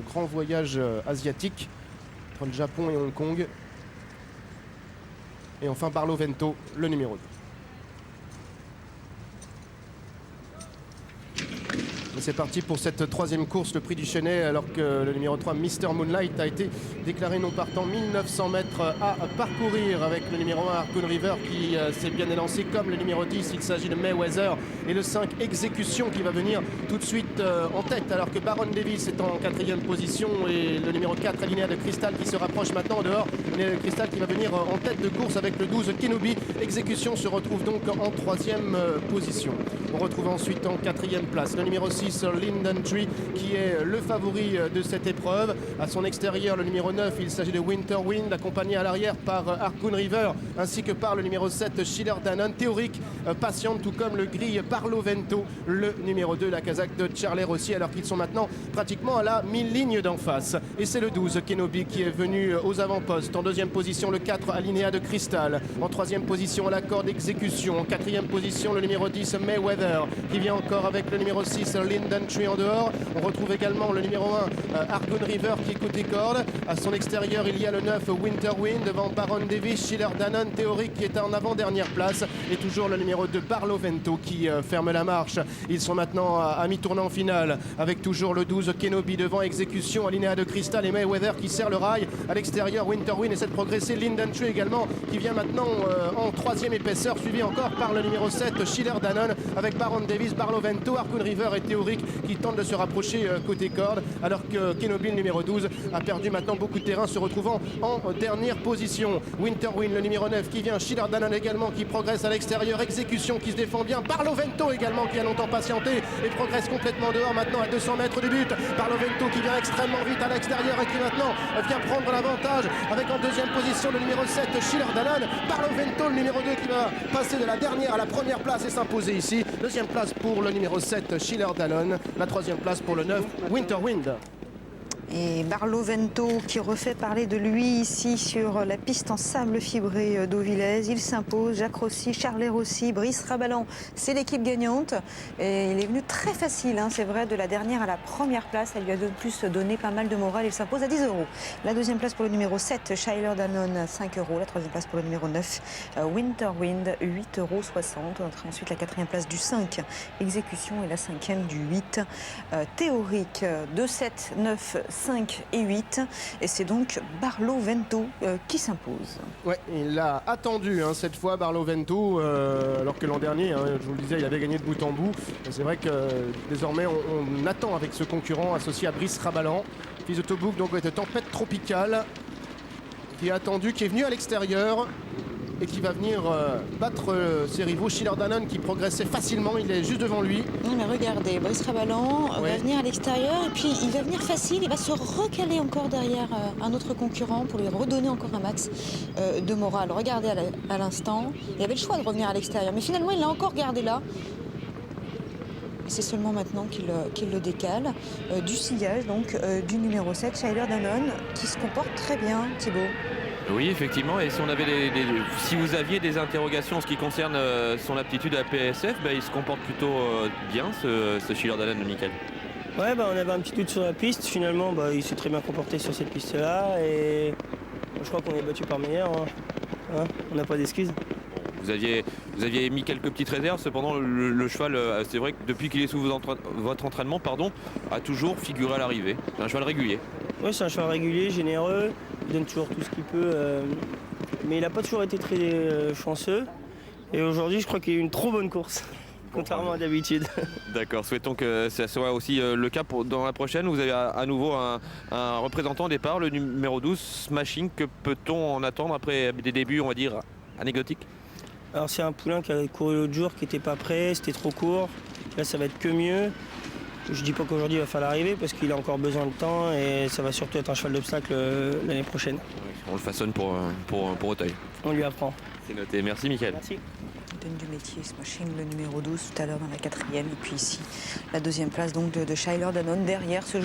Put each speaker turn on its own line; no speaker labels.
grand voyage asiatique entre le Japon et Hong Kong. Et enfin Barlovento, le numéro 2. C'est parti pour cette troisième course, le prix du Chenet, alors que le numéro 3, Mr Moonlight, a été déclaré non partant. 1900 mètres à parcourir avec le numéro 1, Harpoon River, qui s'est bien élancé comme le numéro 10. Il s'agit de Mayweather et le 5, Exécution, qui va venir tout de suite en tête, alors que Baron Davis est en 4e position et le numéro 4, Alinéa de Cristal, qui se rapproche maintenant en dehors. Alinéa de Cristal qui va venir en tête de course avec le 12, Kenobi. Exécution se retrouve donc en 3e position. On retrouve ensuite en 4e place le numéro 6, Linden Tree, qui est le favori de cette épreuve. À son extérieur, le numéro 9, il s'agit de Winter Wind, accompagné à l'arrière par Harpoon River, ainsi que par le numéro 7, Schiller Danone. Théorique patiente, tout comme le gris Barlovento, le numéro 2, la Kazakh de Charlie Rossi, alors qu'ils sont maintenant pratiquement à la mi-ligne d'en face. Et c'est le 12, Kenobi, qui est venu aux avant-postes. En 2e position, le 4, Alinéa de Cristal. En 3e position, la corde Exécution. En 4e position, le numéro 10, Mayweather, qui vient encore avec le numéro 6, Linden Tree en dehors. On retrouve également le numéro 1, Harpoon River, qui est côté corde. À son extérieur, il y a le 9, Winter Wind, devant Baron Davis, Schiller Danone, Théorique, qui est en avant-dernière place. Et toujours le numéro 2, Barlovento, qui ferme la marche. Ils sont maintenant à mi-tournant final, avec toujours le 12, Kenobi devant Exécution, Alinéa de Cristal et Mayweather qui serre le rail. À l'extérieur, Winter Wind essaie de progresser. Linden Tree également, qui vient maintenant en 3e épaisseur, suivi encore par le numéro 7, Schiller Danone, avec Baron Davis, Barlovento, Harpoon River et Théorique qui tente de se rapprocher côté corde, alors que Kenobi, le numéro 12, a perdu maintenant beaucoup de terrain, se retrouvant en dernière position. Winter Wind, le numéro 9, qui vient. Schiller Danone également, qui progresse à l'extérieur. Exécution, qui se défend bien. Barlovento également, qui a longtemps patienté et progresse complètement dehors, maintenant à 200 mètres du but. Barlovento qui vient extrêmement vite à l'extérieur et qui maintenant vient prendre l'avantage, avec en 2e position le numéro 7, Schiller Danone. Barlovento, le numéro 2, qui va passer de la dernière à la première place et s'imposer ici. 2e place pour le numéro 7, Schiller Danone. La 3e place pour le 9, Winter Wind.
Et Barlovento qui refait parler de lui ici sur la piste en sable fibré d'Auvillez. Il s'impose. Jacques Rossi, Charlie Rossi, Brice Rabalan, c'est l'équipe gagnante. Et il est venu très facile, hein, c'est vrai, de la dernière à la première place. Ça lui a de plus donné pas mal de morale. Il s'impose à 10 €. La 2e place pour le numéro 7, Schiller Danone, 5 €. La 3e place pour le numéro 9, Winter Wind, 8,60 €. Ensuite, la 4e place du 5, Exécution, et la 5e du 8, Théorique. 2, 7, 9, 5 et 8. Et c'est donc Barlovento qui s'impose.
Ouais, il l'a attendu cette fois, Barlovento, alors que l'an dernier, je vous le disais, il avait gagné de bout en bout. C'est vrai que désormais, on attend avec ce concurrent associé à Brice Rabalan, fils de Tobouk, donc de tempête tropicale, qui est attendu, qui est venu à l'extérieur et qui va venir battre ses rivaux. Schiller Danone qui progressait facilement, il est juste devant lui.
Non, mais regardez, Brice Rabalan va venir à l'extérieur et puis il va venir facile, il va se recaler encore derrière un autre concurrent pour lui redonner encore un max de morale. Regardez à l'instant, il avait le choix de revenir à l'extérieur, mais finalement il l'a encore gardé là. C'est seulement maintenant qu'il le décale. Du sillage donc du numéro 7, Schiller Danone, qui se comporte très bien, Thibaut.
Oui, effectivement, et si si vous aviez des interrogations en ce qui concerne son aptitude à la PSF, il se comporte plutôt bien, ce Schiller Danone, Michael.
Ouais, on avait un petit doute sur la piste, finalement il s'est très bien comporté sur cette piste-là, et je crois qu'on est battu par meilleur, hein. On n'a pas d'excuses.
Vous aviez mis quelques petites réserves, cependant le cheval, c'est vrai que depuis qu'il est sous votre entraînement, a toujours figuré à l'arrivée. C'est un cheval régulier.
Oui, c'est un cheval régulier, généreux, il donne toujours tout ce qu'il peut, mais il n'a pas toujours été très chanceux. Et aujourd'hui, je crois qu'il y a eu une trop bonne course, contrairement à d'habitude.
D'accord, souhaitons que ça soit aussi le cas dans la prochaine. Vous avez à nouveau un représentant au départ, le numéro 12, Smashing. Que peut-on en attendre après des débuts, on va dire, anecdotiques?
Alors c'est un poulain qui a couru l'autre jour, qui n'était pas prêt, c'était trop court. Là, ça va être que mieux. Je dis pas qu'aujourd'hui il va falloir l'arriver parce qu'il a encore besoin de temps et ça va surtout être un cheval d'obstacle l'année prochaine.
On le façonne pour Auteuil.
On lui apprend.
C'est noté. Merci, Mickaël.
Merci.
Donne du métier, Smashing, le numéro 12 tout à l'heure dans la 4e. Et puis ici, la 2e place donc de Schiller Danone derrière ce